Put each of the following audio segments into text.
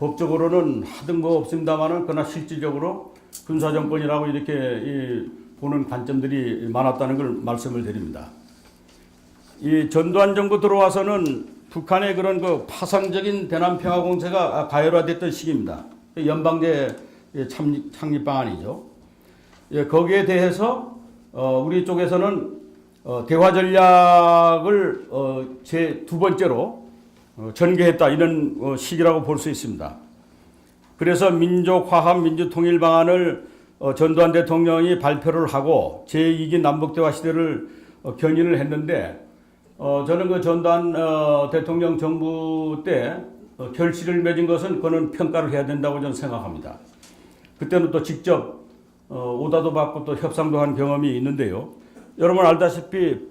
법적으로는 하등 뭐 없습니다만은 그러나 실질적으로 군사정권이라고 이렇게 보는 관점들이 많았다는 걸 말씀을 드립니다. 이 전두환 정부 들어와서는 북한의 그런 그 파상적인 대남 평화 공세가 가열화됐던 시기입니다. 연방제 창립 방안이죠. 거기에 대해서 우리 쪽에서는 대화 전략을 제 두 번째로 전개했다 이런 시기라고 볼 수 있습니다. 그래서 민족화합 민주통일 방안을 전두환 대통령이 발표를 하고 제2기 남북대화 시대를 견인을 했는데 저는 그 전두환 대통령 정부 때 결실을 맺은 것은 그거는 평가를 해야 된다고 저는 생각합니다. 그때는 또 직접 오다도 받고 또 협상도 한 경험이 있는데요. 여러분 알다시피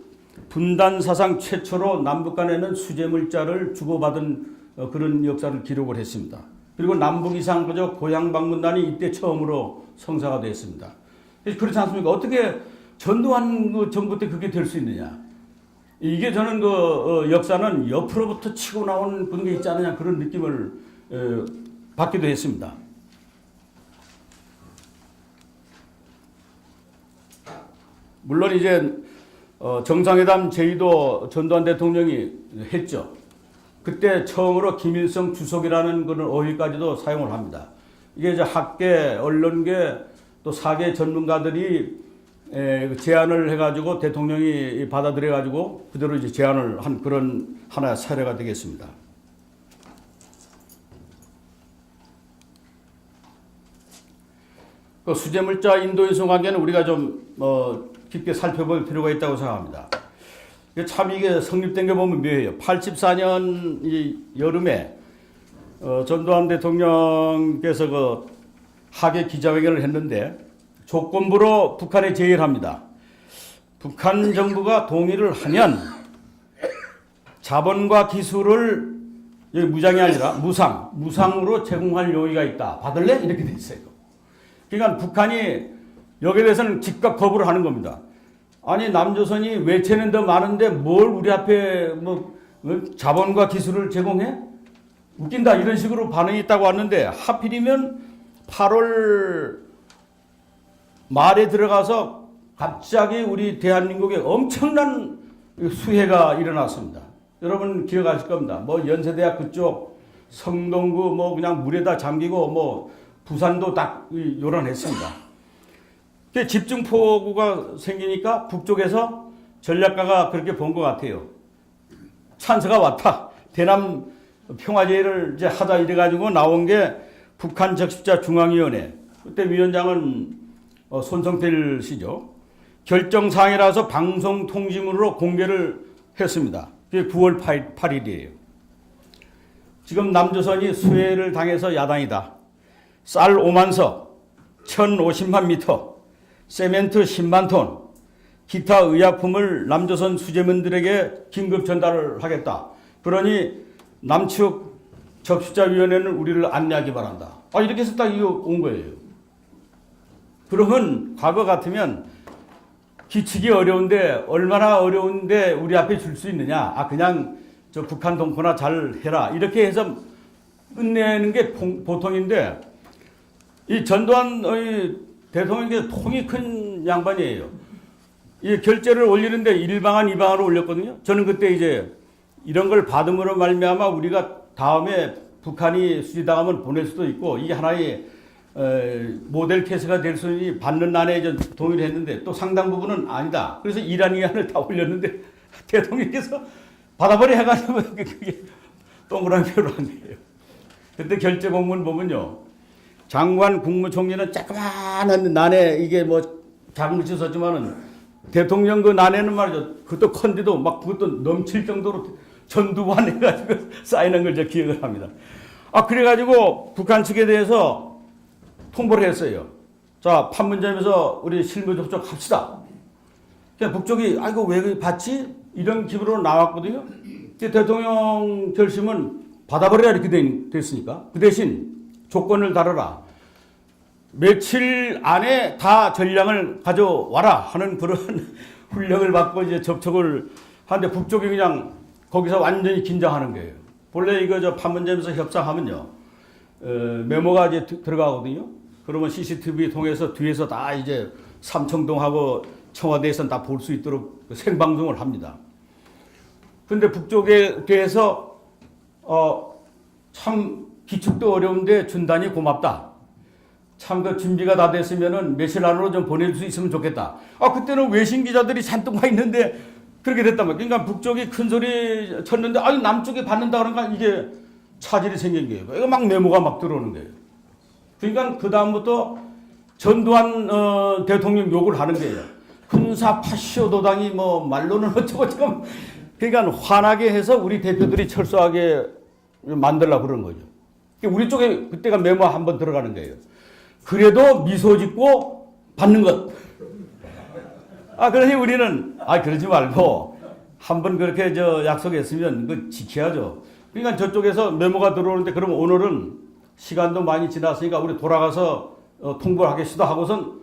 분단 사상 최초로 남북 간에는 수재물자를 주고받은 그런 역사를 기록을 했습니다. 그리고 남북 이상가족 고향 방문단이 이때 처음으로 성사가 됐습니다. 그렇지 않습니까? 어떻게 전두환 그 정부 때 그게 될 수 있느냐? 이게 저는 그 역사는 옆으로부터 치고 나온 그런 게 있지 않느냐 그런 느낌을 받기도 했습니다. 물론 이제 정상회담 제의도 전두환 대통령이 했죠. 그때 처음으로 김일성 주석이라는 그런 어휘까지도 사용을 합니다. 이게 이제 학계, 언론계, 또 사계 전문가들이 제안을 해가지고 대통령이 받아들여가지고 그대로 이제 제안을 한 그런 하나의 사례가 되겠습니다. 그 수재물자 인도 인송 관계는 우리가 좀 깊게 살펴볼 필요가 있다고 생각합니다. 참 이게 성립된 게 보면 묘해요. 84년 이 여름에 전두환 대통령께서 그 하계 기자회견을 했는데 조건부로 북한에 제의를 합니다. 북한 정부가 동의를 하면 자본과 기술을 여기 무장이 아니라 무상으로 제공할 용의가 있다. 받을래? 이렇게 돼 있어요. 그러니까 북한이 여기에 대해서는 즉각 거부를 하는 겁니다. 아니 남조선이 외채는 더 많은데 뭘 우리 앞에 뭐 자본과 기술을 제공해? 웃긴다 이런 식으로 반응이 있다고 왔는데 하필이면 8월 말에 들어가서 갑자기 우리 대한민국에 엄청난 수해가 일어났습니다. 여러분 기억하실 겁니다. 뭐 연세대학 그쪽 성동구 뭐 그냥 물에다 잠기고 뭐 부산도 딱 요란했습니다. 집중폭우가 생기니까 북쪽에서 전략가가 그렇게 본 것 같아요. 찬스가 왔다. 대남 평화제의를 이제 하다 이래가지고 나온 게 북한 적십자 중앙위원회. 그때 위원장은 손성태 씨죠. 결정사항이라서 방송통지문으로 공개를 했습니다. 그게 9월 8일이에요. 지금 남조선이 수해를 당해서 야당이다. 쌀 5만 석, 1050만 미터, 세멘트 10만 톤, 기타 의약품을 남조선 수재민들에게 긴급 전달을 하겠다. 그러니 남측 적십자위원회는 우리를 안내하기 바란다. 이렇게 해서 딱 이거 온 거예요. 그러면 과거 같으면 기치기 어려운데 얼마나 어려운데 우리 앞에 줄 수 있느냐. 그냥 저 북한 동포나 잘 해라. 이렇게 해서 끝내는 게 보통인데 이 전두환 대통령이 통이 큰 양반이에요. 이 결재를 올리는데 1방안, 2방안을 올렸거든요. 저는 그때 이제 이런 걸 받음으로 말미암아 우리가 다음에 북한이 수지당하면 보낼 수도 있고 이게 하나의 모델 케이스가 될 수 있는 받는 난에 동의를 했는데 또 상당 부분은 아니다. 그래서 이란 위안을 다 올렸는데 대통령께서 받아버려 해가지고 그게 동그라미 표로 한 거예요. 그때 결재 공문 보면요. 장관 국무총리는 조그마한 난에 이게 뭐 작은 글씨 썼지만은 대통령 그 난에는 말이죠. 그것도 컨디도 막 그것도 넘칠 정도로 전두환 해가지고 사인한 걸 제가 기억을 합니다. 그래가지고 북한 측에 대해서 통보를 했어요. 자, 판문점에서 우리 실무 접촉합시다. 북쪽이 이거 왜 받지? 이런 기분으로 나왔거든요. 대통령 결심은 받아버려야 이렇게 됐으니까. 그 대신 조건을 다뤄라. 며칠 안에 다 전량을 가져와라 하는 그런 훈령을 받고 이제 접촉을 하는데 북쪽이 그냥 거기서 완전히 긴장하는 거예요. 본래 이거 판문점에서 협상하면요. 메모가 이제 들어가거든요. 그러면 CCTV 통해서 뒤에서 다 이제 삼청동하고 청와대에서는 다 볼 수 있도록 생방송을 합니다. 근데 북쪽에 대해서 참 기축도 어려운데 준다니 고맙다. 참 그 준비가 다 됐으면은 며칠 안으로 좀 보낼 수 있으면 좋겠다. 그때는 외신 기자들이 잔뜩 와 있는데 그렇게 됐단 말이에요. 그러니까 북쪽이 큰 소리 쳤는데 남쪽이 받는다 그러니까 이게 차질이 생긴 거예요. 이거 막 메모가 막 들어오는 거예요. 그러니까 그 다음부터 전두환 대통령 욕을 하는 거예요. 군사 파쇼 도당이 뭐 말로는 어쩌고저쩌고. 그러니까 화나게 해서 우리 대표들이 철수하게 만들려고 그러는 거죠. 우리 쪽에 그때가 메모 한번 들어가는 거예요. 그래도 미소 짓고 받는 것. 그러니 우리는 그러지 말고 한번 그렇게 약속했으면 그 지켜야죠. 그러니까 저쪽에서 메모가 들어오는데 그럼 오늘은 시간도 많이 지났으니까 우리 돌아가서 통보를 하겠습니다 하고선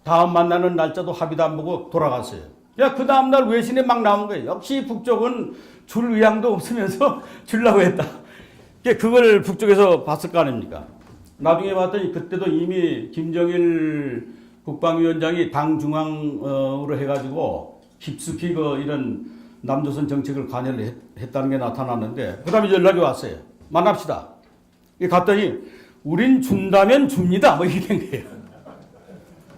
다음 만나는 날짜도 합의도 안 보고 돌아갔어요. 그 다음날 외신에 막 나온 거예요. 역시 북쪽은 줄 의향도 없으면서 주려고 했다. 그걸 북쪽에서 봤을 거 아닙니까? 나중에 봤더니 그때도 이미 김정일 국방위원장이 당 중앙으로 해가지고 깊숙이 이런 남조선 정책을 관여를 했다는 게 나타났는데 그 다음에 연락이 왔어요. 만납시다. 갔더니 우린 준다면 줍니다. 뭐 이렇게 된 거예요.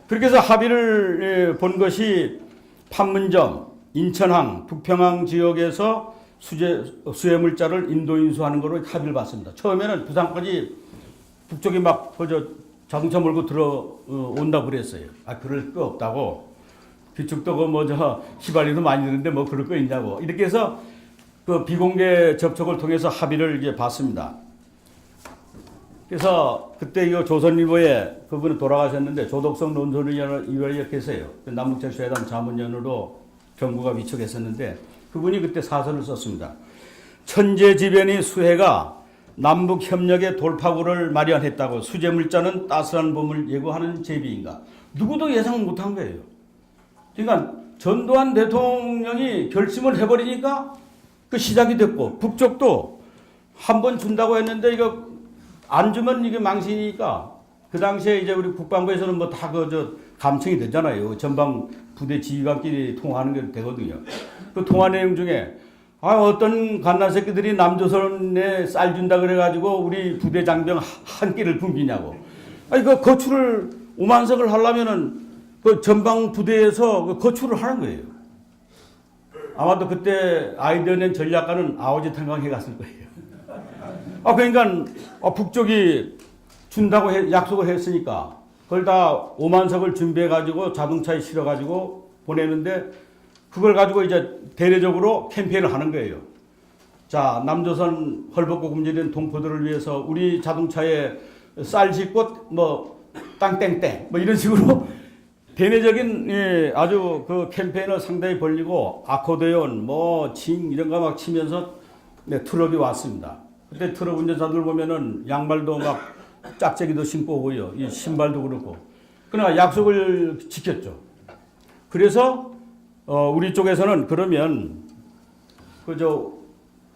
그렇게 해서 합의를 본 것이 판문점, 인천항, 북평항 지역에서 수해물자를 인도 인수하는 거로 합의를 봤습니다. 처음에는 부산까지 북쪽이 막 자동차 몰고 들어온다고 그랬어요. 그럴 거 없다고. 그쪽도 휘발유도 많이 드는데 뭐 그럴 거 있냐고. 이렇게 해서 그 비공개 접촉을 통해서 합의를 이제 봤습니다. 그래서 그때 이거 조선일보에 그분은 돌아가셨는데 조덕성 논설위원회 계세요. 남북철수회담 자문위원으로 정부가 위촉했었는데 그분이 그때 사설을 썼습니다. 천재지변이 수해가 남북협력의 돌파구를 마련했다고 수재물자는 따스한 봄을 예고하는 제비인가. 누구도 예상 못한 거예요. 그러니까 전두환 대통령이 결심을 해버리니까 그 시작이 됐고 북쪽도 한 번 준다고 했는데 이거 안 주면 이게 망신이니까 그 당시에 이제 우리 국방부에서는 뭐 다 감청이 되잖아요. 전방 부대 지휘관끼리 통화하는 게 되거든요. 그 통화 내용 중에 어떤 갓난새끼들이 남조선에 쌀 준다 그래가지고 우리 부대 장병 한 끼를 굶기냐고. 그 거출을 오만석을 하려면은 그 전방 부대에서 그 거출을 하는 거예요. 아마도 그때 아이디어 낸 전략가는 아오지 탄광해 갔을 거예요. 그러니까 북쪽이 준다고 약속을 했으니까 그걸 다 5만석을 준비해가지고 자동차에 실어가지고 보내는데 그걸 가지고 이제 대대적으로 캠페인을 하는 거예요. 자, 남조선 헐벗고 굶주린 동포들을 위해서 우리 자동차에 쌀 싣고 땅땡땡 이런 식으로 대내적인 아주 그 캠페인을 상당히 벌리고 아코디언 징 이런 거 막 치면서 트럭이 왔습니다. 그때 트럭 운전자들 보면은 양말도 막 짝짝이도 신고 오고요. 이 신발도 그렇고. 그러나 약속을 지켰죠. 그래서 우리 쪽에서는 그러면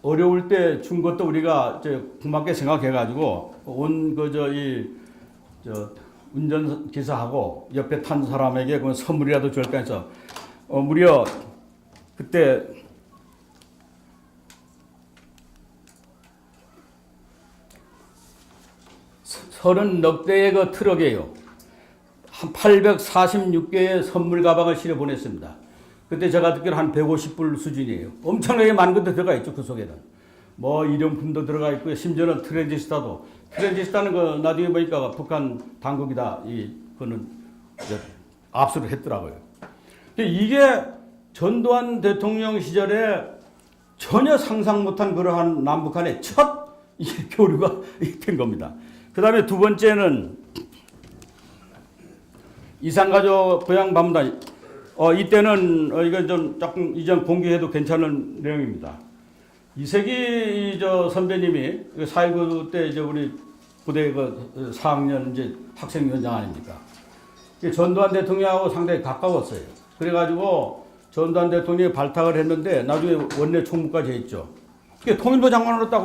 어려울 때 준 것도 우리가 고맙게 생각해가지고 운전기사하고 옆에 탄 사람에게 그 선물이라도 줄까 해서 무려 그때 30넉 대의 그 트럭이에요. 한 846개의 선물 가방을 실어 보냈습니다. 그때 제가 듣기로 한 150불 수준이에요. 엄청나게 많은 것도 들어가 있죠. 그 속에는. 일용품도 들어가 있고요. 심지어는 트랜지스타는 그 나중에 보니까 북한 당국이다. 그거는 압수를 했더라고요. 이게 전두환 대통령 시절에 전혀 상상 못한 그러한 남북한의 첫 교류가 된 겁니다. 그 다음에 두 번째는 이산가족 고향 방문단. 이때는 이건 좀 조금 이전 공개해도 괜찮은 내용입니다. 이세기 선배님이 4.19 때 우리 부대 4학년 학생위원장 아닙니까? 전두환 대통령하고 상당히 가까웠어요. 그래가지고 전두환 대통령이 발탁을 했는데 나중에 원내 총무까지 했죠. 통일부 장관으로 딱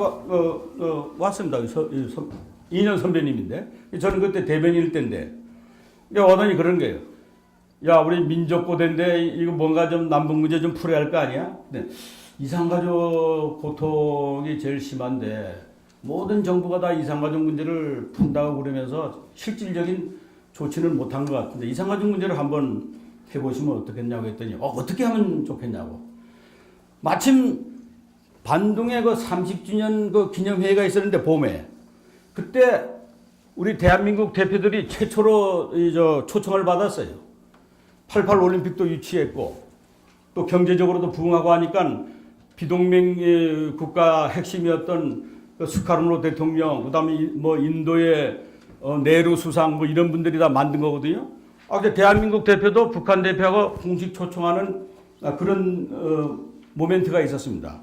왔습니다. 2년 선배님인데 저는 그때 대변인일 때인데 오더니 그런 거예요. 야, 우리 민족고대인데 이거 뭔가 좀 남북 문제 좀 풀어야 할 거 아니야? 네. 이산가족 고통이 제일 심한데 모든 정부가 다 이산가족 문제를 푼다고 그러면서 실질적인 조치는 못한 것 같은데 이산가족 문제를 한번 해보시면 어떻겠냐고 했더니 어떻게 하면 좋겠냐고. 마침 반둥에 그 30주년 그 기념회의가 있었는데 봄에 그때 우리 대한민국 대표들이 최초로 초청을 받았어요. 88 올림픽도 유치했고 또 경제적으로도 부흥하고 하니까 비동맹 국가 핵심이었던 그 스카르노 대통령, 그다음에 뭐 인도의 네루 수상 뭐 이런 분들이 다 만든 거거든요. 근데 대한민국 대표도 북한 대표하고 공식 초청하는 그런 모멘트가 있었습니다.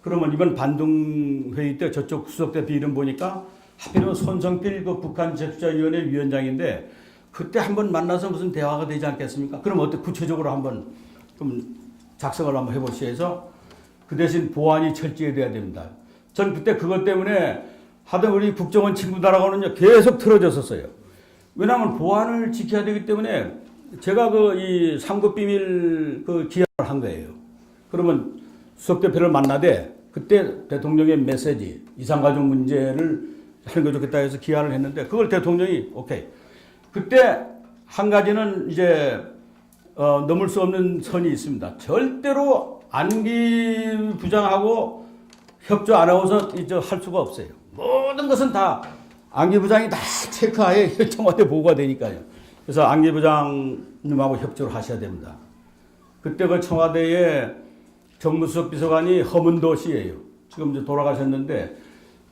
그러면 이번 반둥 회의 때 저쪽 수석 대표 이름 보니까 하필이면 손성필 그 북한 제주자위원회 위원장인데 그때 한번 만나서 무슨 대화가 되지 않겠습니까? 그럼 어떻게 구체적으로 한번 좀 작성을 한번 해보시오 해서 그 대신 보안이 철저해야 됩니다. 전 그때 그것 때문에 하던 우리 국정원 친구들하고는 계속 틀어졌었어요. 왜냐하면 보안을 지켜야 되기 때문에 제가 이 상급 비밀 그 기합을 한 거예요. 그러면 수석 대표를 만나되 그때 대통령의 메시지 이산가족 문제를 하는 거 좋겠다 해서 기한을 했는데 그걸 대통령이 오케이. 그때 한 가지는 이제 넘을 수 없는 선이 있습니다. 절대로 안기 부장하고 협조 안 하고서 할 수가 없어요. 모든 것은 다 안기 부장이 다 체크하에 청와대 보고가 되니까요. 그래서 안기 부장님하고 협조를 하셔야 됩니다. 그때 그 청와대에 정무수석 비서관이 허문도 씨예요. 지금 이제 돌아가셨는데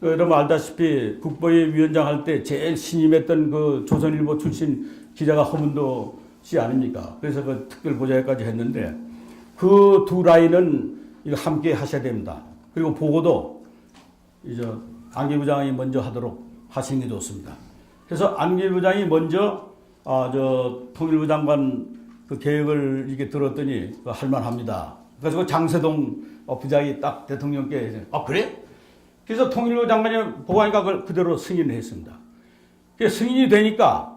여러분 알다시피 국보위 위원장 할 때 제일 신임했던 그 조선일보 출신 기자가 허문도 씨 아닙니까? 그래서 그 특별 보좌관까지 했는데 그 두 라인은 이거 함께 하셔야 됩니다. 그리고 보고도 이제 안기 부장이 먼저 하도록 하시는 게 좋습니다. 그래서 안기 부장이 먼저 통일부 장관 그 계획을 이게 들었더니 할만합니다. 그래서 장세동 부장이 딱 대통령께 그래? 그래서 통일부 장관이 보고 하니까 그걸 그대로 승인을 했습니다. 승인이 되니까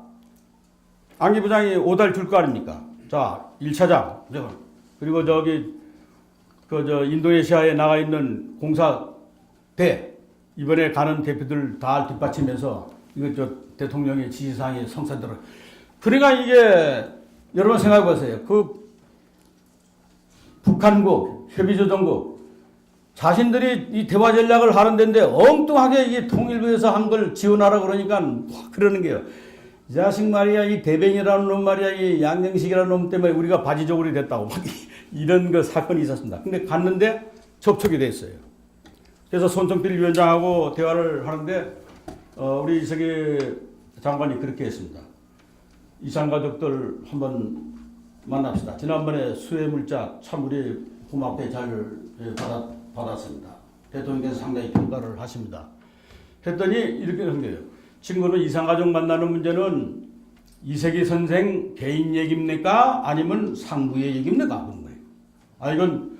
안기 부장이 오달 줄 거 아닙니까? 자, 1차장. 그리고 인도네시아에 나가 있는 공사대 이번에 가는 대표들 다 뒷받치면서 이거 대통령의 지시사항에 성사대로. 그러니까 이게 여러분 생각해 보세요. 그 북한국, 협의조정국 자신들이 이 대화 전략을 하는 데인데 엉뚱하게 이 통일부에서 한 걸 지원하라 그러니까 그러는 게요. 이 자식 말이야, 이 대변이라는 놈 말이야, 이 양정식이라는 놈 때문에 우리가 바지저고리 됐다고 막 이런 그 사건이 있었습니다. 근데 갔는데 접촉이 됐어요. 그래서 손정필 위원장하고 대화를 하는데 우리 이석기 장관이 그렇게 했습니다. 이산가족들 한번 만납시다. 지난번에 수해물자 참 우리 고맙게 잘 받았습니다. 대통령께서 상당히 평가를 하십니다. 했더니 이렇게 한 거예요. 친구는 이산가족 만나는 문제는 이세기 선생 개인 얘기입니까? 아니면 상부의 얘기입니까? 그런 거예요. 이건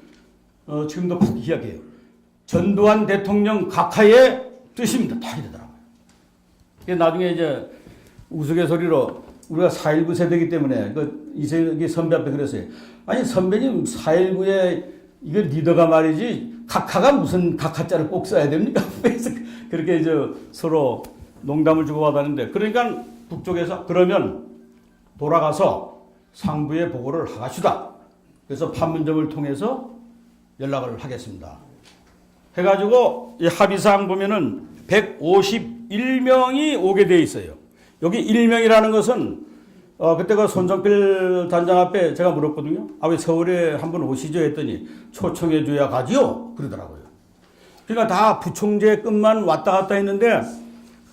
지금도 기억해요. 전두환 대통령 각하의 뜻입니다. 다 이러더라고요. 나중에 이제 우스갯소리로 우리가 4.19 세대이기 때문에 이세기 선배 앞에 그랬어요. 아니 선배님 4.19에 이거 리더가 말이지 각하가 무슨 각하자를 꼭 써야 됩니까? 그래서 그렇게 이제 서로 농담을 주고받았는데 그러니까 북쪽에서 그러면 돌아가서 상부에 보고를 하시다. 그래서 판문점을 통해서 연락을 하겠습니다. 해가지고 이 합의사항 보면은 151명이 오게 돼 있어요. 여기 1명이라는 것은 그때 그 손정필 단장 앞에 제가 물었거든요. 왜 서울에 한번 오시죠 했더니 초청해 줘야 가지요 그러더라고요. 그러니까 다 부총재급만 왔다 갔다 했는데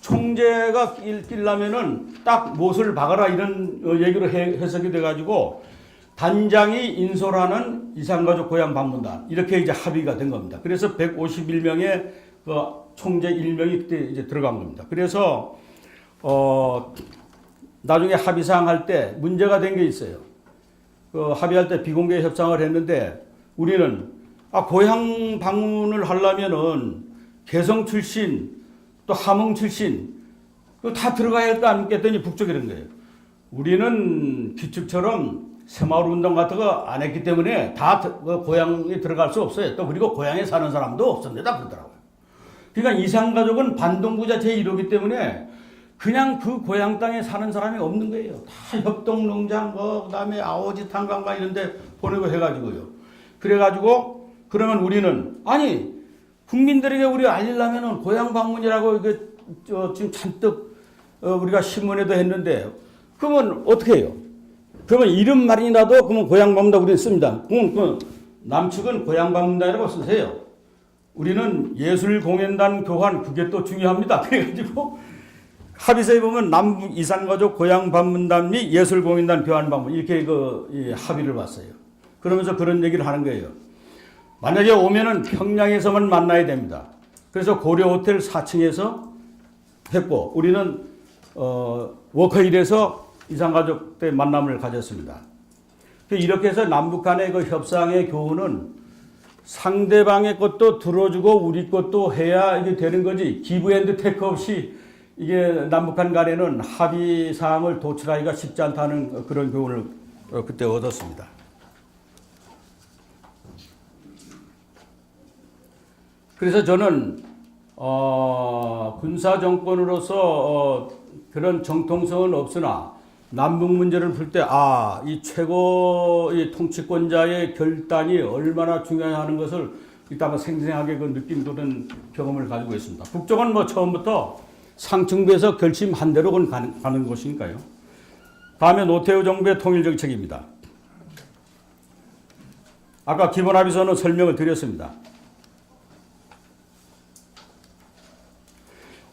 총재가 끼려면은 딱 못을 박아라 이런 얘기로 해석이 돼가지고 단장이 인솔하는 이산가족 고향 방문단 이렇게 이제 합의가 된 겁니다. 그래서 151명의 그 총재 1명이 그때 이제 들어간 겁니다. 그래서 나중에 합의사항 할 때 문제가 된 게 있어요. 그 합의할 때 비공개 협상을 했는데 우리는 고향 방문을 하려면은 개성 출신 또 함흥 출신 다 들어가야 할까 안 했더니 북쪽이 이런 거예요. 우리는 기축처럼 새마을 운동 같은 거 안 했기 때문에 다 고향에 들어갈 수 없어요. 또 그리고 고향에 사는 사람도 없습니다. 그러더라고요. 그러니까 이산가족은 반동부 자체의 1호기 때문에 그냥 그 고향 땅에 사는 사람이 없는 거예요. 다 협동농장, 그다음에 아오지 탄광가 이런 데 보내고 해가지고요. 그래가지고 그러면 우리는 아니 국민들에게 우리 알리려면은 고향 방문이라고 이게 지금 잔뜩 우리가 신문에도 했는데 그러면 어떻게 해요? 그러면 이름만이라도 그러면 고향 방문다 우리는 씁니다. 그 남측은 고향 방문단이라고 쓰세요. 우리는 예술공연단 교환 그게 또 중요합니다. 그래가지고 합의서에 보면 남북 이산가족 고향 방문단 및 예술공연단 교환 방문 이렇게 합의를 봤어요. 그러면서 그런 얘기를 하는 거예요. 만약에 오면은 평양에서만 만나야 됩니다. 그래서 고려호텔 4층에서 했고 우리는 워커힐에서 이산가족 때 만남을 가졌습니다. 이렇게 해서 남북 간의 그 협상의 교훈은 상대방의 것도 들어주고 우리 것도 해야 이게 되는 거지 기브 앤드 테이크 없이 이게 남북한 간에는 합의 사항을 도출하기가 쉽지 않다는 그런 교훈을 그때 얻었습니다. 그래서 저는 군사 정권으로서 그런 정통성은 없으나 남북 문제를 풀 때 이 최고 이 통치권자의 결단이 얼마나 중요하는 것을 일단 생생하게 그 느낌 도는 경험을 가지고 있습니다. 북쪽은 뭐 처음부터 상층부에서 결심한 대로 가는 것이니까요. 다음에 노태우 정부의 통일 정책입니다. 아까 기본합의서는 설명을 드렸습니다.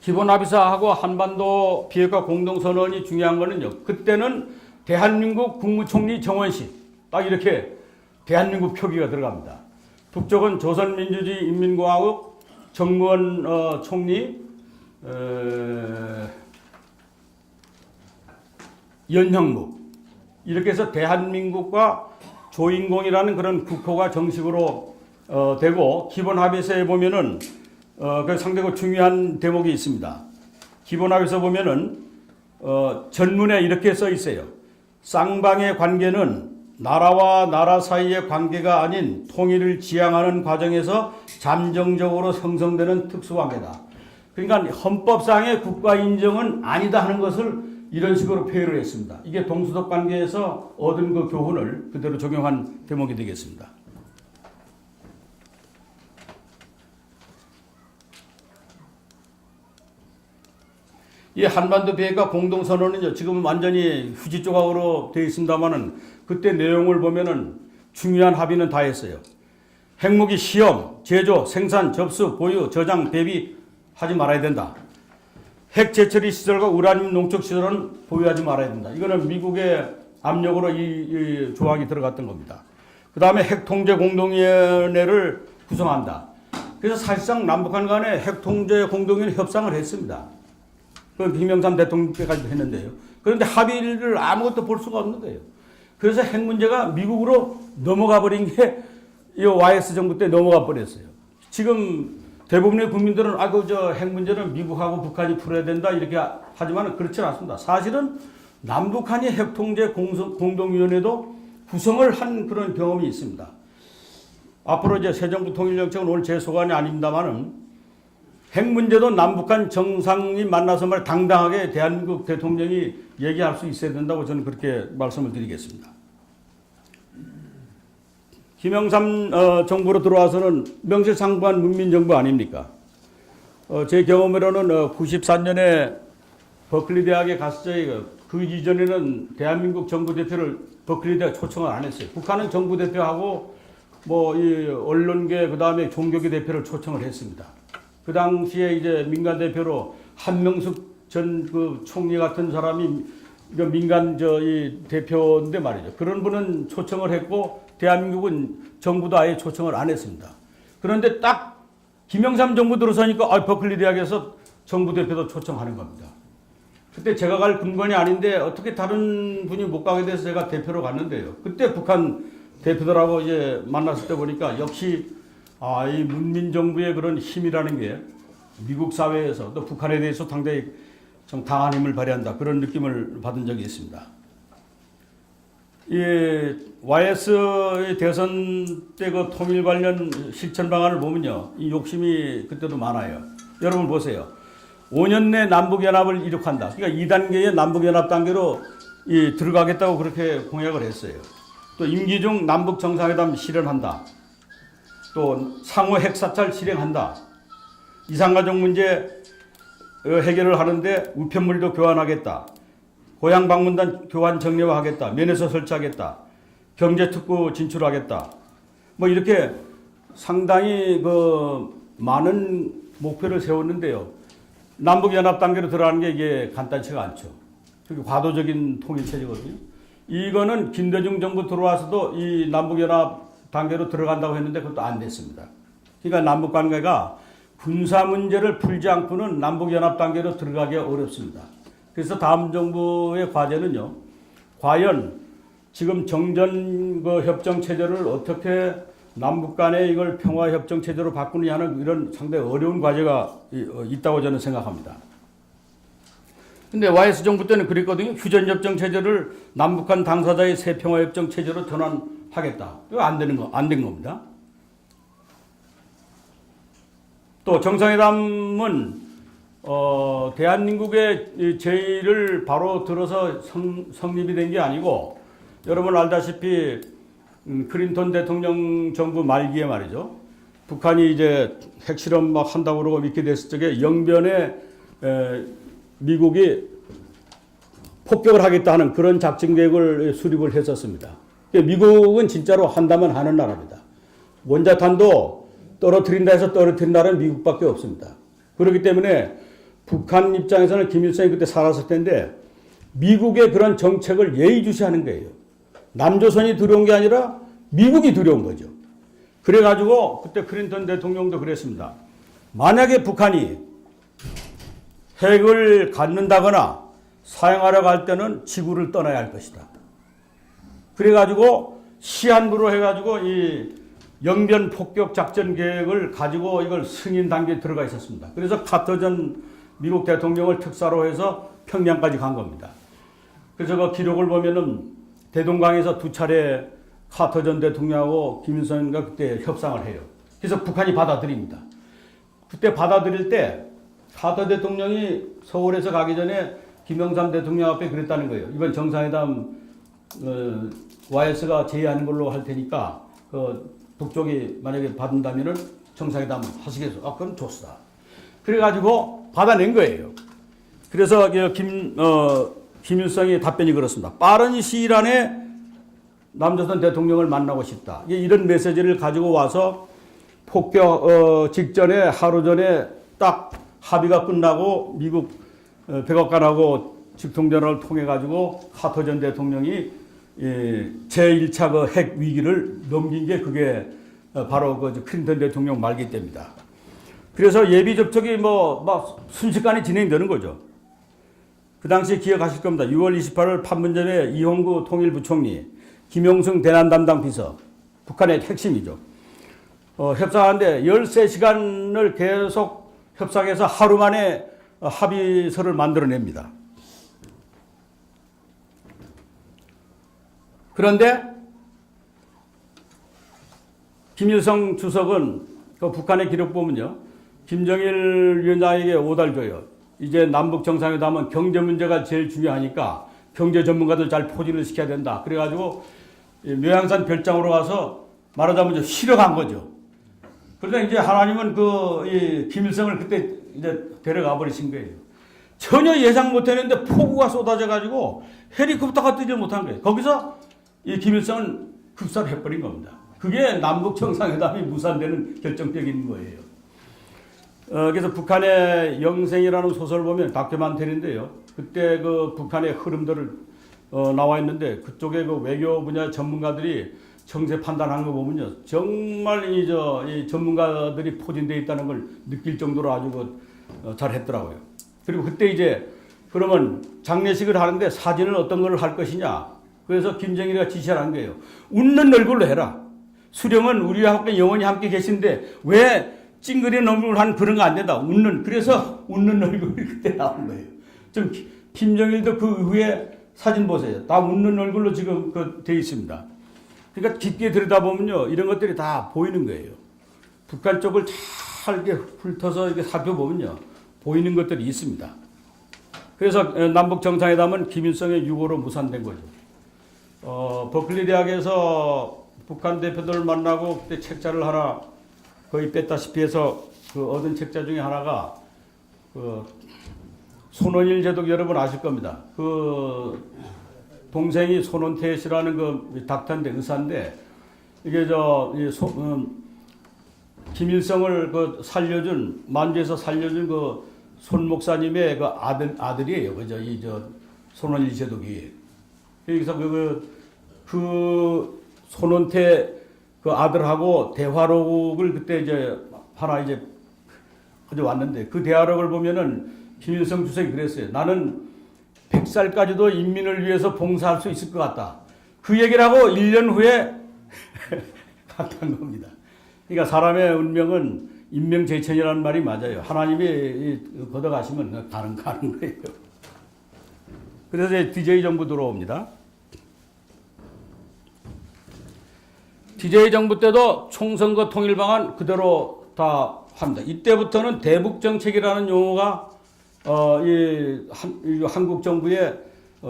기본합의서하고 한반도 비핵화 공동선언이 중요한 거는요. 그때는 대한민국 국무총리 정원식 딱 이렇게 대한민국 표기가 들어갑니다. 북쪽은 조선민주주의인민공화국 정무원 총리 연형무 이렇게 해서 대한민국과 조인공이라는 그런 국호가 정식으로 되고 기본합의서에 보면은 그 상당히 중요한 대목이 있습니다. 기본합의서 보면은 전문에 이렇게 써 있어요. 쌍방의 관계는 나라와 나라 사이의 관계가 아닌 통일을 지향하는 과정에서 잠정적으로 형성되는 특수관계다. 그러니까 헌법상의 국가 인정은 아니다 하는 것을 이런 식으로 표현을 했습니다. 이게 동수독 관계에서 얻은 그 교훈을 그대로 적용한 대목이 되겠습니다. 이 한반도 비핵화 공동선언은요, 지금 완전히 휴지 조각으로 되어 있습니다만은 그때 내용을 보면은 중요한 합의는 다 했어요. 핵무기 시험, 제조, 생산, 접수, 보유, 저장, 배비하지 말아야 된다. 핵 재처리 시설과 우라늄 농축 시설은 보유하지 말아야 된다. 이거는 미국의 압력으로 이 조항이 들어갔던 겁니다. 그 다음에 핵통제 공동위원회를 구성한다. 그래서 사실상 남북한 간에 핵통제 공동위원회 협상을 했습니다. 그 김영삼 대통령 때까지도 했는데요. 그런데 합의를 아무것도 볼 수가 없는 거예요. 그래서 핵 문제가 미국으로 넘어가 버린 게 이 YS 정부 때 넘어가 버렸어요. 지금 대부분의 국민들은 저 핵 문제는 미국하고 북한이 풀어야 된다 이렇게 하지만 그렇지 않습니다. 사실은 남북한이 핵통제 공동위원회도 구성을 한 그런 경험이 있습니다. 앞으로 이제 새 정부 통일 정책은 오늘 제 소관이 아닙니다만은 핵 문제도 남북한 정상이 만나서 당당하게 대한민국 대통령이 얘기할 수 있어야 된다고 저는 그렇게 말씀을 드리겠습니다. 김영삼 정부로 들어와서는 명실상부한 문민정부 아닙니까? 제 경험으로는 94년에 버클리 대학에 갔을 때 그 이전에는 대한민국 정부 대표를 버클리 대학 초청을 안 했어요. 북한은 정부 대표하고 이 언론계 그다음에 종교계 대표를 초청을 했습니다. 그 당시에 이제 민간 대표로 한명숙 전 그 총리 같은 사람이 민간 이 대표인데 말이죠. 그런 분은 초청을 했고 대한민국은 정부도 아예 초청을 안 했습니다. 그런데 딱 김영삼 정부 들어서니까 버클리 대학에서 정부 대표도 초청하는 겁니다. 그때 제가 갈 군번이 아닌데 어떻게 다른 분이 못 가게 돼서 제가 대표로 갔는데요. 그때 북한 대표들하고 이제 만났을 때 보니까 역시 이 문민정부의 그런 힘이라는 게 미국 사회에서 또 북한에 대해서 상당히 좀 강한 힘을 발휘한다. 그런 느낌을 받은 적이 있습니다. 이 YS의 대선 때 그 통일 관련 실천 방안을 보면요. 이 욕심이 그때도 많아요. 여러분 보세요. 5년 내 남북연합을 이룩한다. 그러니까 2단계의 남북연합 단계로 들어가겠다고 그렇게 공약을 했어요. 또 임기 중 남북 정상회담 실현한다. 또 상호 핵사찰 실행한다. 이산가족 문제 해결을 하는데 우편물도 교환하겠다. 고향 방문단 교환 정례화하겠다. 면회소 설치하겠다. 경제특구 진출하겠다. 뭐 이렇게 상당히 많은 목표를 세웠는데요. 남북연합 단계로 들어가는 게 이게 간단치가 않죠. 그게 과도적인 통일체제거든요. 이거는 김대중 정부 들어와서도 이 남북연합 단계로 들어간다고 했는데 그것도 안 됐습니다. 그러니까 남북 관계가 군사 문제를 풀지 않고는 남북연합 단계로 들어가기가 어렵습니다. 그래서 다음 정부의 과제는요. 과연 지금 정전 협정 체제를 어떻게 남북 간에 이걸 평화 협정 체제로 바꾸느냐 하는 이런 상당히 어려운 과제가 있다고 저는 생각합니다. 근데 YS 정부 때는 그랬거든요. 휴전 협정 체제를 남북한 당사자의 새 평화 협정 체제로 전환하겠다. 이거 안 된 겁니다. 또 정상회담은 대한민국의 제의를 바로 들어서 성립이 된 게 아니고 여러분 알다시피 클린턴 대통령 정부 말기에 말이죠. 북한이 이제 핵실험 막 한다고 그러고 이렇게 됐을 적에 영변에 미국이 폭격을 하겠다 하는 그런 작전 계획을 수립을 했었습니다. 미국은 진짜로 한다면 하는 나라입니다. 원자탄도 떨어뜨린다 해서 떨어뜨린 나라는 미국밖에 없습니다. 그렇기 때문에 북한 입장에서는 김일성이 그때 살았을 텐데 미국의 그런 정책을 예의주시하는 거예요. 남조선이 두려운 게 아니라 미국이 두려운 거죠. 그래가지고 그때 클린턴 대통령도 그랬습니다. 만약에 북한이 핵을 갖는다거나 사용하려 갈 때는 지구를 떠나야 할 것이다. 그래가지고 시한부로 해가지고 이 영변 폭격 작전 계획을 가지고 이걸 승인 단계에 들어가 있었습니다. 그래서 카터 전 미국 대통령을 특사로 해서 평양까지 간 겁니다. 그래서 그 기록을 보면은 대동강에서 2차례 카터 전 대통령하고 김일성과 그때 협상을 해요. 그래서 북한이 받아들입니다. 그때 받아들일 때 카터 대통령이 서울에서 가기 전에 김영삼 대통령 앞에 그랬다는 거예요. 이번 정상회담 YS가 제의하는 걸로 할 테니까 북쪽이 만약에 받는다면은 정상회담 하시겠어? 그럼 좋습니다. 그래가지고 받아낸 거예요. 그래서 김일성의 답변이 그렇습니다. 빠른 시일 안에 남조선 대통령을 만나고 싶다. 이런 메시지를 가지고 와서 폭격 직전에 하루 전에 딱 합의가 끝나고 미국 백악관하고 직통전화를 통해 가지고 카터 전 대통령이 제1차 그 핵 위기를 넘긴 게 그게 바로 그 클린턴 대통령 말기 때입니다. 그래서 예비 접촉이 막 순식간에 진행되는 거죠. 그 당시 기억하실 겁니다. 6월 28일 판문점에 이홍구 통일부총리, 김용승 대남 담당 비서, 북한의 핵심이죠. 협상하는데 13시간을 계속 협상해서 하루 만에 합의서를 만들어냅니다. 그런데 김일성 주석은 그 북한의 기록 보면요. 김정일 위원장에게 오달 줘요. 이제 남북 정상회담은 경제 문제가 제일 중요하니까 경제 전문가들 잘 포진을 시켜야 된다. 그래가지고 묘양산 별장으로 가서 말하자면 실어간 거죠. 그러다 이제 하나님은 이 김일성을 그때 이제 데려가 버리신 거예요. 전혀 예상 못했는데 폭우가 쏟아져가지고 헬리콥터가 뜨지 못한 거예요. 거기서 이 김일성은 급사를 해버린 겁니다. 그게 남북 정상회담이 무산되는 결정적인 거예요. 그래서 북한의 영생이라는 소설을 보면 다큐멘터리인데요. 그때 그 북한의 흐름들을 나와 있는데 그쪽에 그 외교 분야 전문가들이 정세 판단한 거 보면요. 정말 이 전문가들이 포진되어 있다는 걸 느낄 정도로 아주 잘 했더라고요. 그리고 그때 이제 그러면 장례식을 하는데 사진을 어떤 걸 할 것이냐. 그래서 김정일이가 지시를 한 거예요. 웃는 얼굴로 해라. 수령은 우리와 함께 영원히 함께 계신데 왜 찡그리는 얼굴을 한 그런 거 안 된다. 그래서 웃는 얼굴이 그때 나온 거예요. 지금 김정일도 그 이후에 사진 보세요. 다 웃는 얼굴로 지금 돼 있습니다. 그러니까 깊게 들여다보면요, 이런 것들이 다 보이는 거예요. 북한 쪽을 잘 이렇게 훑어서 이렇게 살펴보면요, 보이는 것들이 있습니다. 그래서 남북 정상회담은 김일성의 유고로 무산된 거죠. 버클리 대학에서 북한 대표들을 만나고 그때 책자를 하나 거의 뺐다시피 해서 그 얻은 책자 중에 하나가 그 손원일 제독 여러분 아실 겁니다. 그 동생이 손원태 씨라는 그 닥터인데 의사인데 이게 김일성을 그 살려준 만주에서 살려준 그 손 목사님의 그 아들이에요. 그죠? 손원일 제독이. 여기서 그 손원태 그 아들하고 대화록을 그때 이제 하나 이제 가져 왔는데 그 대화록을 보면은 김일성 주석이 그랬어요. 나는 100살까지도 인민을 위해서 봉사할 수 있을 것 같다. 그 얘기를 하고 1년 후에 갔던 겁니다. 그러니까 사람의 운명은 인명재천이라는 말이 맞아요. 하나님이 걷어가시면 가는 거예요. 그래서 이제 DJ 정부 들어옵니다. DJ 정부 때도 총선거 통일 방안 그대로 다 합니다. 이때부터는 대북 정책이라는 용어가 한국 정부의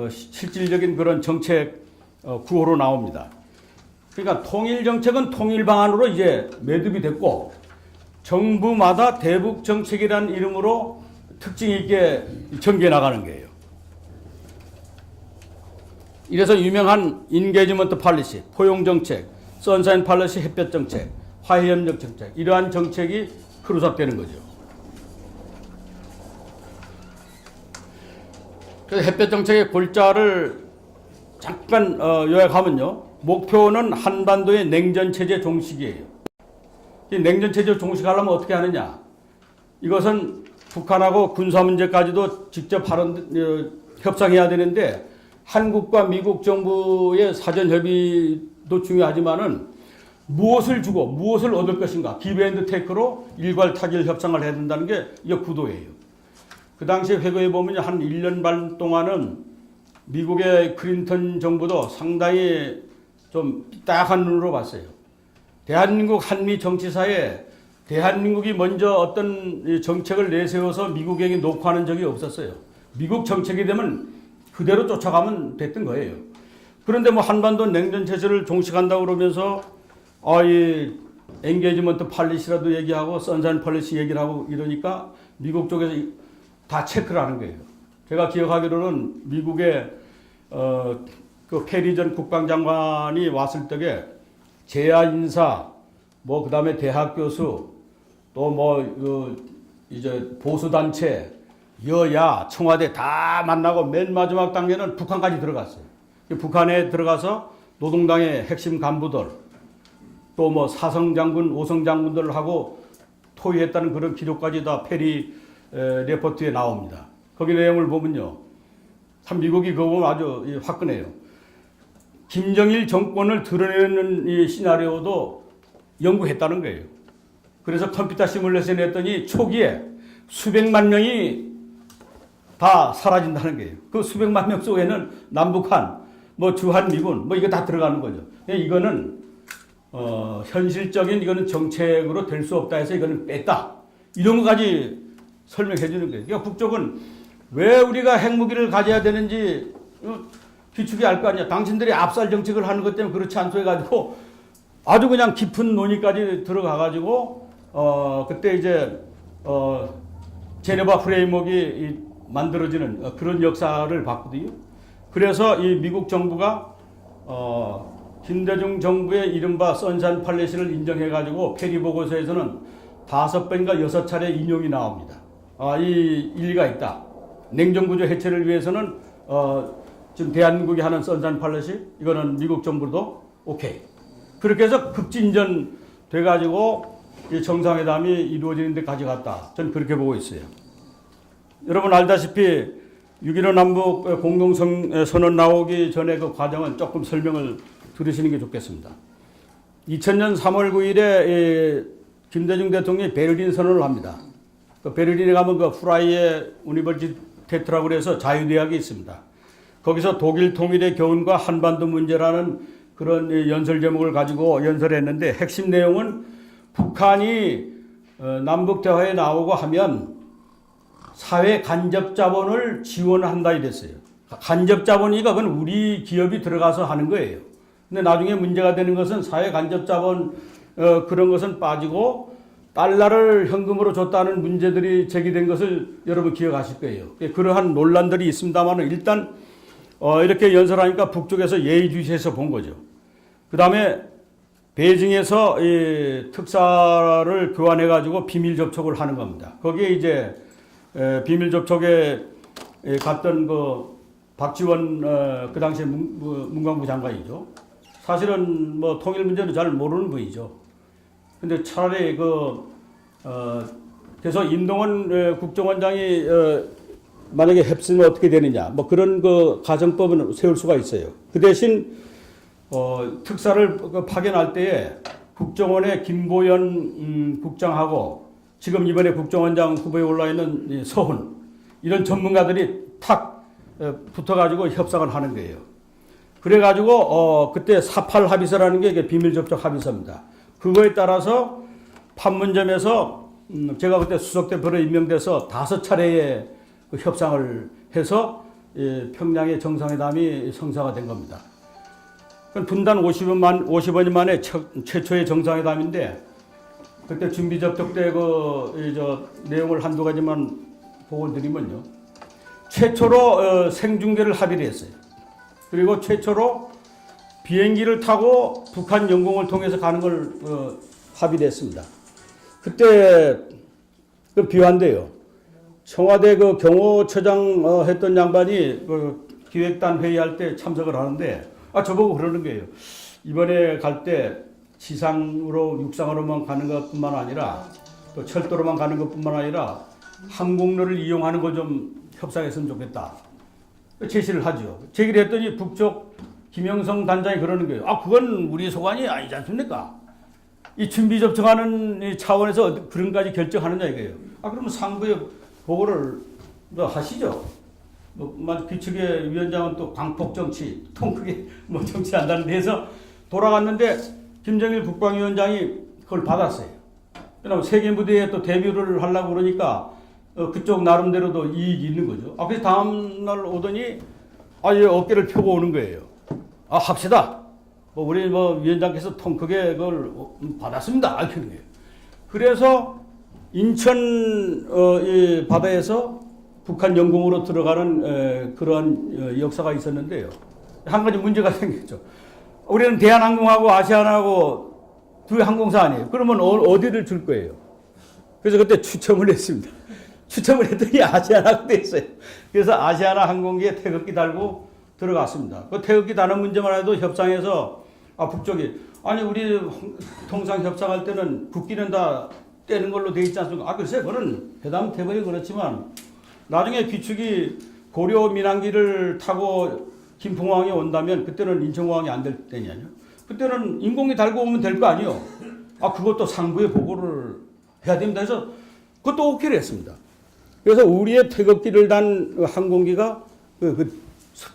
실질적인 그런 정책 구호로 나옵니다. 그러니까 통일 정책은 통일 방안으로 이제 매듭이 됐고 정부마다 대북 정책이라는 이름으로 특징 있게 전개해 나가는 거예요. 이래서 유명한 인게이지먼트 팔리시, 포용 정책, 선샤인 팔리시 햇볕 정책, 화해협력 정책 이러한 정책이 크루삭되는 거죠. 그래서 햇볕 정책의 골자를 잠깐 요약하면요. 목표는 한반도의 냉전체제 종식이에요. 이 냉전체제 종식하려면 어떻게 하느냐. 이것은 북한하고 군사 문제까지도 직접 협상해야 되는데 한국과 미국 정부의 사전 협의도 중요하지만은 무엇을 주고 무엇을 얻을 것인가. 기브 앤드 테이크로 일괄 타결 협상을 해야 된다는 게 이 구도예요. 그 당시에 회고해 보면 한 1년 반 동안은 미국의 클린턴 정부도 상당히 좀 삐딱한 눈으로 봤어요. 대한민국 한미 정치사에 대한민국이 먼저 어떤 정책을 내세워서 미국에게 녹화하는 적이 없었어요. 미국 정책이 되면 그대로 쫓아가면 됐던 거예요. 그런데 뭐 한반도 냉전체제를 종식한다고 그러면서 이 엔게이지먼트 팔리시라도 얘기하고 선샤인 팔리시 얘기를 하고 이러니까 미국 쪽에서 다 체크를 하는 거예요. 제가 기억하기로는 미국의 그 페리 전 국방장관이 왔을 때에 재야 인사, 뭐 그다음에 대학 교수, 또 이제 보수 단체, 여야, 청와대 다 만나고 맨 마지막 단계는 북한까지 들어갔어요. 북한에 들어가서 노동당의 핵심 간부들, 또 뭐 사성 장군, 오성 장군들하고 토의했다는 그런 기록까지 다 페리 레포트에 나옵니다. 거기 내용을 보면요, 참 미국이 그거 보면 아주 화끈해요. 김정일 정권을 드러내는 이 시나리오도 연구했다는 거예요. 그래서 컴퓨터 시뮬레이션 했더니 초기에 수백만 명이 다 사라진다는 거예요. 그 수백만 명 속에는 남북한, 뭐 주한미군, 뭐 이거 다 들어가는 거죠. 이거는 현실적인 이거는 정책으로 될 수 없다 해서 이거는 뺐다. 이런 것까지 설명해 주는 거예요. 그러니까 북쪽은 왜 우리가 핵무기를 가져야 되는지 귀축이 알 거 아니야. 당신들이 압살 정책을 하는 것 때문에 그렇지 않소 해가지고 아주 그냥 깊은 논의까지 들어가가지고 그때 이제 제네바 프레임워크가 만들어지는 그런 역사를 봤거든요. 그래서 이 미국 정부가 김대중 정부의 이른바 선샤인 팔리시를 인정해가지고 페리 보고서에서는 5번인가 6차례 인용이 나옵니다. 이 일리가 있다. 냉전구조 해체를 위해서는 지금 대한민국이 하는 선샤인 팔리시 이거는 미국 정부도 오케이. 그렇게 해서 급진전 돼가지고 정상회담이 이루어지는 데까지 갔다. 저는 그렇게 보고 있어요. 여러분 알다시피 6.15 남북 공동선언 나오기 전에 그 과정은 조금 설명을 들으시는 게 좋겠습니다. 2000년 3월 9일에 김대중 대통령이 베를린 선언을 합니다. 그 베를린에 가면 그 프라이에 테트라고 해서 자유대학이 있습니다. 거기서 독일 통일의 교훈과 한반도 문제라는 그런 연설 제목을 가지고 연설했는데 핵심 내용은 북한이 남북 대화에 나오고 하면 사회 간접 자본을 지원한다 이랬어요. 간접 자본이니까 그건 우리 기업이 들어가서 하는 거예요. 근데 나중에 문제가 되는 것은 사회 간접 자본 그런 것은 빠지고 달러를 현금으로 줬다는 문제들이 제기된 것을 여러분 기억하실 거예요. 그러한 논란들이 있습니다만 일단 이렇게 연설하니까 북쪽에서 예의주시해서 본 거죠. 그 다음에 베이징에서 이 특사를 교환해가지고 비밀 접촉을 하는 겁니다. 거기에 이제 비밀 접촉에 갔던 그 박지원 그 당시에 문광부 장관이죠. 사실은 뭐 통일 문제는 잘 모르는 분이죠. 근데 차라리 그래서 임동원 국정원장이 만약에 협상은 어떻게 되느냐 뭐 그런 그 가정법은 세울 수가 있어요. 그 대신 특사를 파견할 때에 국정원의 김보연 국장하고 지금 이번에 국정원장 후보에 올라 있는 서훈 이런 전문가들이 탁 붙어가지고 협상을 하는 거예요. 그래가지고 그때 4.8 합의서라는 게 비밀 접촉 합의서입니다. 그거에 따라서 판문점에서 제가 그때 수석대표로 임명돼서 5차례의 그 협상을 해서 평양의 정상회담이 성사가 된 겁니다. 분단 50원 만에 최초의 정상회담인데 그때 준비 접촉 때 내용을 한두 가지만 보고 드리면요. 최초로 생중계를 합의를 했어요. 그리고 최초로 비행기를 타고 북한 영공을 통해서 가는 걸 합의를 했습니다. 그때 그 비화인데요. 청와대 그 경호처장 했던 양반이 그 기획단 회의할 때 참석을 하는데 저보고 그러는 거예요. 이번에 갈 때 지상으로 육상으로만 가는 것뿐만 아니라 또 철도로만 가는 것뿐만 아니라 항공로를 이용하는 거 좀 협상했으면 좋겠다. 제시를 하죠. 제기를 했더니 북쪽 김영성 단장이 그러는 거예요. 그건 우리 소관이 아니지 않습니까? 이 준비 접촉하는 이 차원에서 그런까지 결정하느냐 이거예요. 그러면 상부에 보고를 하시죠. 귀측의 위원장은 또 광폭 정치, 통 크게 정치한다는 데서 돌아갔는데 김정일 국방위원장이 그걸 받았어요. 왜냐하면 세계 무대에 또 데뷔를 하려고 그러니까 그쪽 나름대로도 이익이 있는 거죠. 그래서 다음날 오더니 어깨를 펴고 오는 거예요. 합시다. 우리 위원장께서 통 크게 그걸 받았습니다. 이렇게 거예요. 그래서 인천 이 바다에서 북한 영공으로 들어가는 그러한 역사가 있었는데요. 한 가지 문제가 생겼죠. 우리는 대한항공하고 아시아나하고 두 항공사 아니에요. 그러면 어디를 줄 거예요? 그래서 그때 추첨을 했습니다. 추첨을 했더니 아시아나가 됐어요. 그래서 아시아나 항공기에 태극기 달고 들어갔습니다. 그 태극기 다는 문제만 해도 협상에서 북쪽이 우리 통상 협상할 때는 국기는 다 떼는 걸로 돼 있지 않습니까? 글쎄 그거는 회담 태벌이 그렇지만 나중에 귀축이 고려 민항기를 타고 김포공항에 온다면 그때는 인천공항이 안 될 때냐요. 그때는 인공이 달고 오면 될 거 아니요. 그것도 상부에 보고를 해야 됩니다. 그래서 그것도 오케이를 했습니다. 그래서 우리의 태극기를 단 항공기가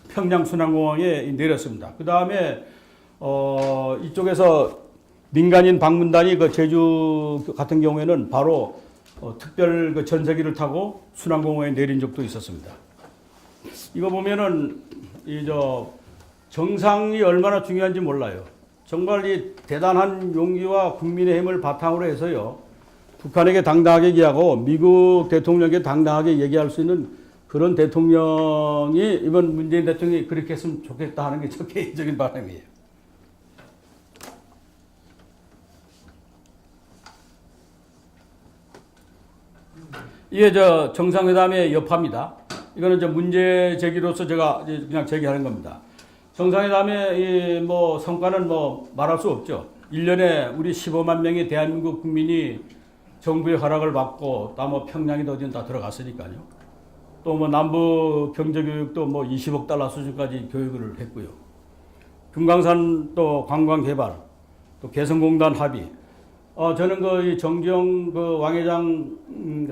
평양 순환공항에 내렸습니다. 그 다음에 이쪽에서 민간인 방문단이 제주 같은 경우에는 바로 특별 전세기를 타고 순환공항에 내린 적도 있었습니다. 이거 보면은 정상이 얼마나 중요한지 몰라요. 정말 이 대단한 용기와 국민의 힘을 바탕으로 해서요. 북한에게 당당하게 얘기하고 미국 대통령에게 당당하게 얘기할 수 있는 그런 대통령이 이번 문재인 대통령이 그렇게 했으면 좋겠다 하는 게 저 개인적인 바람이에요. 이게 정상회담의 여파입니다. 이거는 문제 제기로서 제가 그냥 제기하는 겁니다. 정상회담의 성과는 말할 수 없죠. 1년에 우리 15만 명의 대한민국 국민이 정부의 허락을 받고 또 평양이든 어디든 다 들어갔으니까요. 또 남부 경제교육도 20억 달러 수준까지 교육을 했고요. 금강산 또 관광개발, 또 개성공단 합의, 저는 이 정지영 왕 회장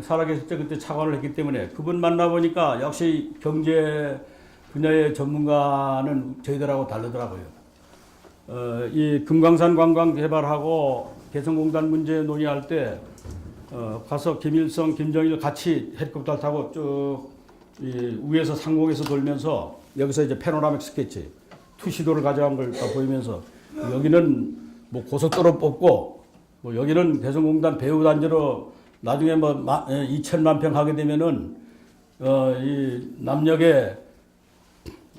살아계실 때 그때 차관을 했기 때문에 그분 만나보니까 역시 경제 분야의 전문가는 저희들하고 다르더라고요. 이 금강산 관광 개발하고 개성공단 문제 논의할 때 가서 김일성, 김정일 같이 헬리콥터 타고 쭉 위에서 상공에서 돌면서 여기서 이제 패노라믹 스케치 투시도를 가져간 걸 다 보이면서 여기는 뭐 고속도로 뽑고 뭐 여기는 개성공단 배후단지로 나중에 뭐 2천만 평 하게 되면은 이 남녘에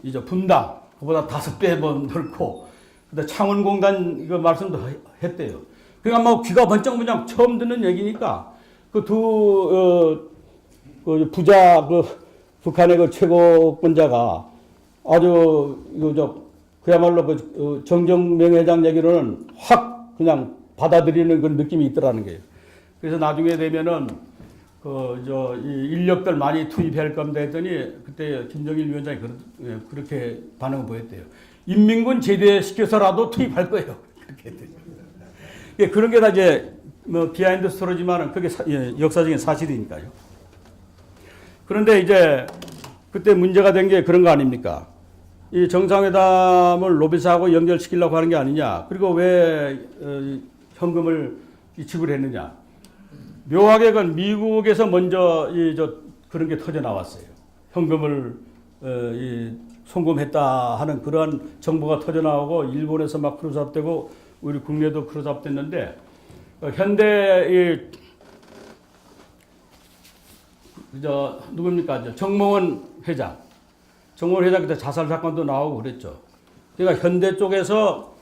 이제 분당 그보다 5배 뭐 넓고 근데 창원공단 이거 말씀도 했대요. 그러니까 뭐 귀가 번쩍번쩍 처음 듣는 얘기니까 그 부자 북한의 그 최고권자가 아주 그야말로 정정명 회장 얘기로는 확 그냥 받아들이는 그런 느낌이 있더라는 거예요. 그래서 나중에 되면은 이 인력들 많이 투입할 겁니다 했더니 그때 김정일 위원장이 그렇게 반응을 보였대요. 인민군 제대시켜서라도 투입할 거예요. 그렇게 했대요. 예, 그런 게 다 이제 뭐 비하인드 스토리지만은 그게 역사적인 사실이니까요. 그런데 이제 그때 문제가 된 게 그런 거 아닙니까? 이 정상회담을 로비스하고 연결시키려고 하는 게 아니냐. 그리고 왜 현금을 지불했느냐. 묘하게 그 미국에서 먼저 그런 게 터져 나왔어요. 현금을 송금했다 하는 그러한 정보가 터져 나오고 일본에서 막 크루즈업되고 우리 국내도 크루즈업됐는데 현대 누굽니까? 정몽원 회장. 정몽원 회장 그때 자살 사건도 나오고 그랬죠. 그러니까 현대 쪽에서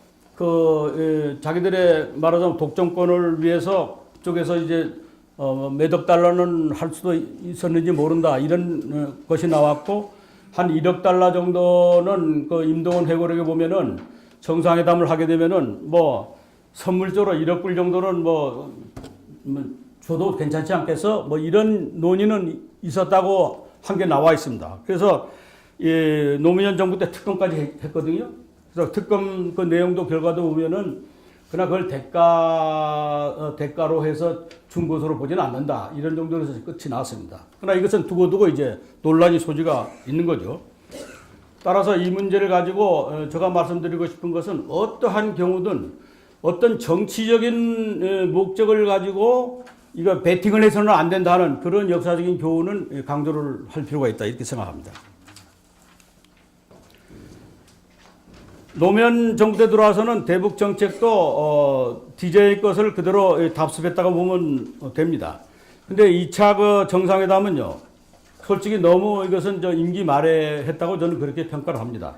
자기들의 말하자면 독점권을 위해서 쪽에서 이제 몇억 달러는 할 수도 있었는지 모른다 이런 것이 나왔고 한 1억 달러 정도는 임동원 회고록에 보면은 정상회담을 하게 되면은 뭐 선물적으로 1억 불 정도는 뭐 줘도 괜찮지 않겠어? 뭐 이런 논의는 있었다고 한 게 나와 있습니다. 그래서 노무현 정부 때 특검까지 했거든요. 그래서 특검 그 내용도 결과도 보면은 그러나 그걸 대가로 해서 준 것으로 보지는 않는다. 이런 정도로 해서 끝이 났습니다. 그러나 이것은 두고두고 이제 논란의 소지가 있는 거죠. 따라서 이 문제를 가지고 제가 말씀드리고 싶은 것은 어떠한 경우든 어떤 정치적인 목적을 가지고 이거 베팅을 해서는 안 된다는 그런 역사적인 교훈은 강조를 할 필요가 있다. 이렇게 생각합니다. 노무현 정부 때 들어와서는 대북 정책도 DJ 것을 그대로 답습했다고 보면 됩니다. 근데 2차 정상회담은요, 솔직히 너무 이것은 임기 말에 했다고 저는 그렇게 평가를 합니다.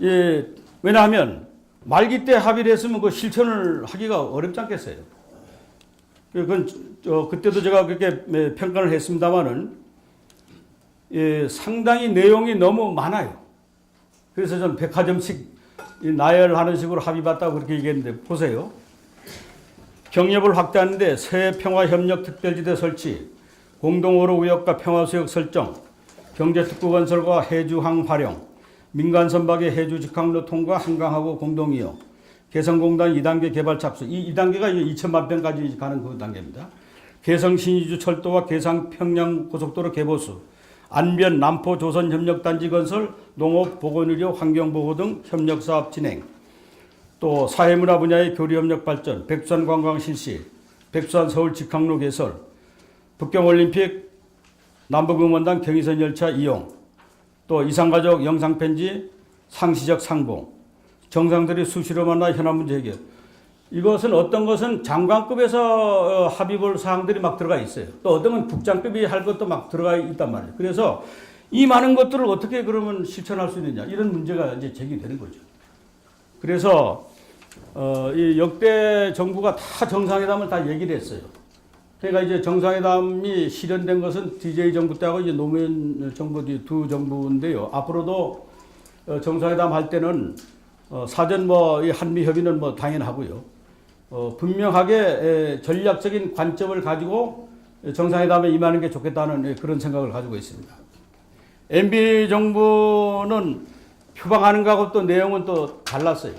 예, 왜냐하면 말기 때 합의를 했으면 그 실천을 하기가 어렵지 않겠어요. 그건 그때도 제가 그렇게 평가를 했습니다만은 상당히 내용이 너무 많아요. 그래서 좀 백화점식 나열하는 식으로 합의봤다고 그렇게 얘기했는데 보세요. 경협을 확대하는데 서해평화협력특별지대 설치, 공동어로 구역과 평화수역 설정, 경제특구 건설과 해주항 활용, 민간 선박의 해주 직항로 통과 한강하고 공동이용, 개성공단 2단계 개발 착수. 이 2단계가 2천만 평까지 가는 그 단계입니다. 개성 신의주 철도와 개성 평양 고속도로 개보수, 안변 남포 조선 협력단지 건설, 농업 보건의료 환경보호 등 협력사업 진행, 또 사회문화 분야의 교류협력 발전, 백두산 관광 실시, 백두산 서울 직항로 개설, 북경올림픽 남북응원단 경의선 열차 이용, 또 이산가족 영상편지 상시적 상봉, 정상들이 수시로 만나 현안 문제 해결. 이것은 어떤 것은 장관급에서 합의볼 사항들이 막 들어가 있어요. 또 어떤 건 국장급이 할 것도 막 들어가 있단 말이에요. 그래서 이 많은 것들을 어떻게 그러면 실천할 수 있느냐 이런 문제가 이제 제기되는 거죠. 그래서 이 역대 정부가 다 정상회담을 다 얘기를 했어요. 그러니까 이제 정상회담이 실현된 것은 DJ 정부 때하고 이제 노무현 정부 두 정부인데요. 앞으로도 정상회담 할 때는 사전 이 한미 협의는 당연하고요. 분명하게 전략적인 관점을 가지고 정상회담에 임하는 게 좋겠다는 그런 생각을 가지고 있습니다. MB 정부는 표방하는 거하고 또 내용은 또 달랐어요.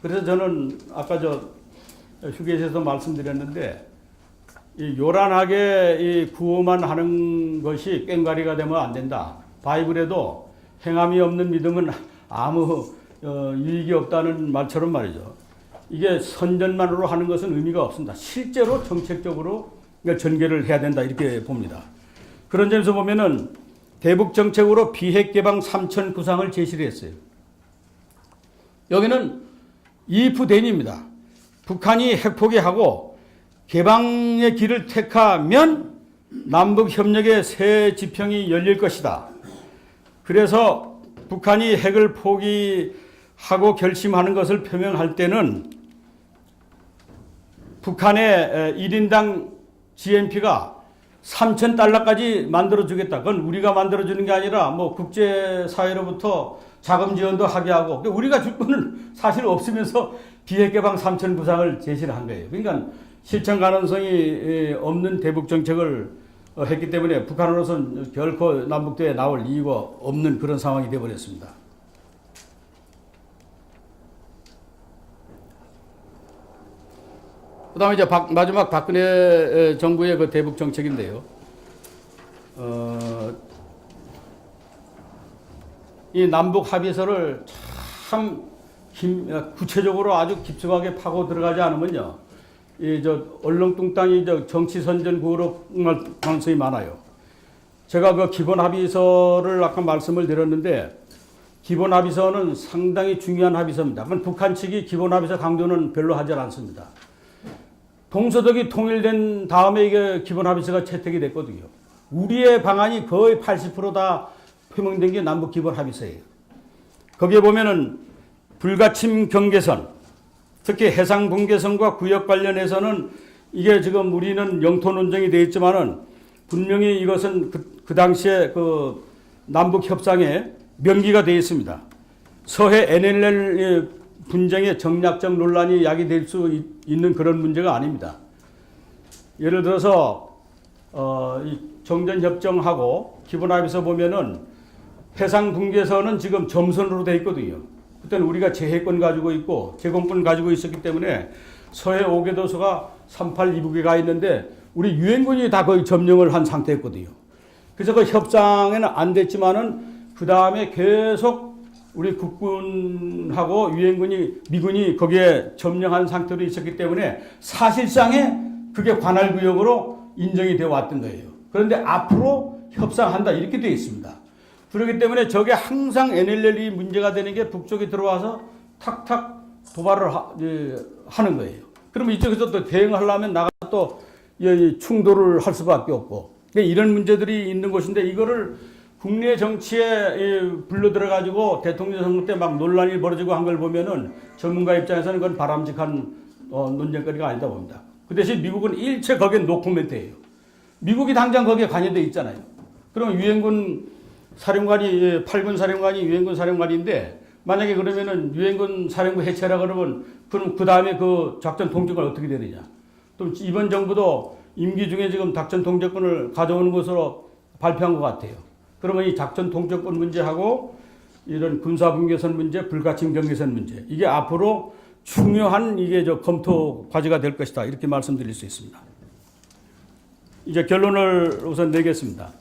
그래서 저는 아까 휴게소에서 말씀드렸는데 요란하게 이 구호만 하는 것이 꽹과리가 되면 안 된다. 바이블에도 행함이 없는 믿음은 아무 유익이 없다는 말처럼 말이죠. 이게 선전만으로 하는 것은 의미가 없습니다. 실제로 정책적으로 전개를 해야 된다 이렇게 봅니다. 그런 점에서 보면은 대북 정책으로 비핵 개방 3천 구상을 제시를 했어요. 여기는 if then입니다. 북한이 핵 포기하고 개방의 길을 택하면 남북 협력의 새 지평이 열릴 것이다. 그래서 북한이 핵을 포기하고 결심하는 것을 표명할 때는 북한의 1인당 GNP가 3,000달러까지 만들어주겠다. 그건 우리가 만들어주는 게 아니라 뭐 국제사회로부터 자금 지원도 하게 하고 우리가 줄 거는 사실 없으면서 비핵 개방 3천 구상을 제시를 한 거예요. 그러니까 실천 가능성이 없는 대북 정책을 했기 때문에 북한으로서는 결코 남북대에 나올 이유가 없는 그런 상황이 되어버렸습니다. 그 다음에 이제 마지막 박근혜 정부의 그 대북 정책인데요. 이 남북 합의서를 참 구체적으로 아주 깊숙하게 파고 들어가지 않으면요. 얼렁뚱땅이 정치 선전 구호로 할 가능성이 많아요. 제가 그 기본 합의서를 아까 말씀을 드렸는데 기본 합의서는 상당히 중요한 합의서입니다. 북한 측이 기본 합의서 강조는 별로 하지 않습니다. 동서독이 통일된 다음에 이게 기본 합의서가 채택이 됐거든요. 우리의 방안이 거의 80% 표명된 게 남북 기본 합의서예요. 거기에 보면은 불가침 경계선, 특히 해상 분계선과 구역 관련해서는 이게 지금 우리는 영토 논쟁이 되어 있지만은 분명히 이것은 그 당시에 그 남북 협상에 명기가 되어 있습니다. 서해 NLL 분쟁의 정략적 논란이 야기될 수 있는 그런 문제가 아닙니다. 예를 들어서 이 정전협정하고 기본합의서 보면은 해상 분계선은 지금 점선으로 되어 있거든요. 그때는 우리가 제해권 가지고 있고 제공권 가지고 있었기 때문에 서해 5개도서가 38 2북에 가 있는데 우리 유엔군이 다 거의 점령을 한 상태였거든요. 그래서 그 협상에는 안 됐지만은 그 다음에 계속 우리 국군하고 유엔군이 미군이 거기에 점령한 상태로 있었기 때문에 사실상에 그게 관할구역으로 인정이 되어 왔던 거예요. 그런데 앞으로 협상한다 이렇게 되어 있습니다. 그렇기 때문에 저게 항상 NLL이 문제가 되는 게 북쪽에 들어와서 탁탁 도발을 하는 거예요. 그러면 이쪽에서 또 대응하려면 나가서 또 충돌을 할 수밖에 없고 이런 문제들이 있는 것인데 이거를 국내 정치에 불러 들어가지고 대통령 선거 때 막 논란이 벌어지고 한 걸 보면은 전문가 입장에서는 그건 바람직한 논쟁거리가 아니다 봅니다. 그 대신 미국은 일체 거기에 노코멘트예요. 미국이 당장 거기에 관여돼 있잖아요. 그럼 유엔군 사령관이 8군 사령관이 유엔군 사령관인데 만약에 그러면은 유엔군 사령부 해체라 그러면 그럼 그 다음에 그 작전 통제권은 어떻게 되느냐? 또 이번 정부도 임기 중에 지금 작전 통제권을 가져오는 것으로 발표한 것 같아요. 그러면 이 작전 통제권 문제하고 이런 군사 분계선 문제, 불가침 경계선 문제 이게 앞으로 중요한 이게 검토 과제가 될 것이다 이렇게 말씀드릴 수 있습니다. 이제 결론을 우선 내겠습니다.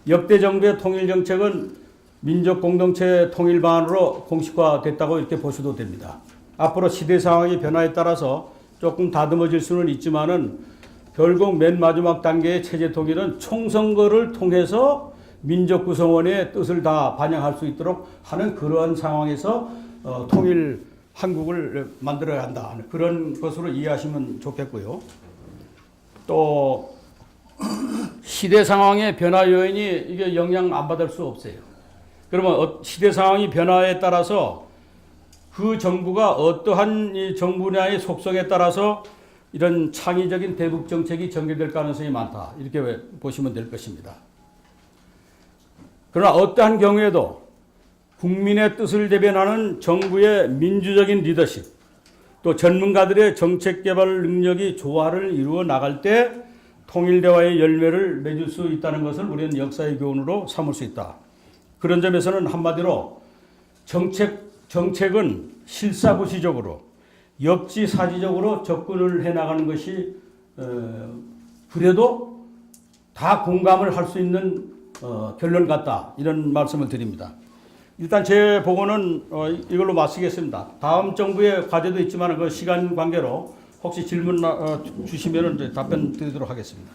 역대 정부의 통일 정책은 민족 공동체 통일 방안으로 공식화됐다고 이렇게 보셔도 됩니다. 앞으로 시대 상황의 변화에 따라서 조금 다듬어질 수는 있지만은 결국 맨 마지막 단계의 체제 통일은 총선거를 통해서 민족 구성원의 뜻을 다 반영할 수 있도록 하는 그러한 상황에서 통일 한국을 만들어야 한다. 그런 것으로 이해하시면 좋겠고요. 또 시대 상황의 변화 요인이 이게 영향 안 받을 수 없어요. 그러면 시대 상황이 변화에 따라서 그 정부가 어떠한 이 정부냐의 속성에 따라서 이런 창의적인 대북 정책이 전개될 가능성이 많다. 이렇게 보시면 될 것입니다. 그러나 어떠한 경우에도 국민의 뜻을 대변하는 정부의 민주적인 리더십, 또 전문가들의 정책 개발 능력이 조화를 이루어 나갈 때 통일대화의 열매를 맺을 수 있다는 것을 우리는 역사의 교훈으로 삼을 수 있다. 그런 점에서는 한마디로 정책은 실사구시적으로 역지사지적으로 접근을 해나가는 것이 그래도 다 공감을 할 수 있는 결론 같다, 이런 말씀을 드립니다. 일단 제 보고는 이걸로 마치겠습니다. 다음 정부의 과제도 있지만 그 시간 관계로 혹시 질문 주시면 답변 드리도록 하겠습니다.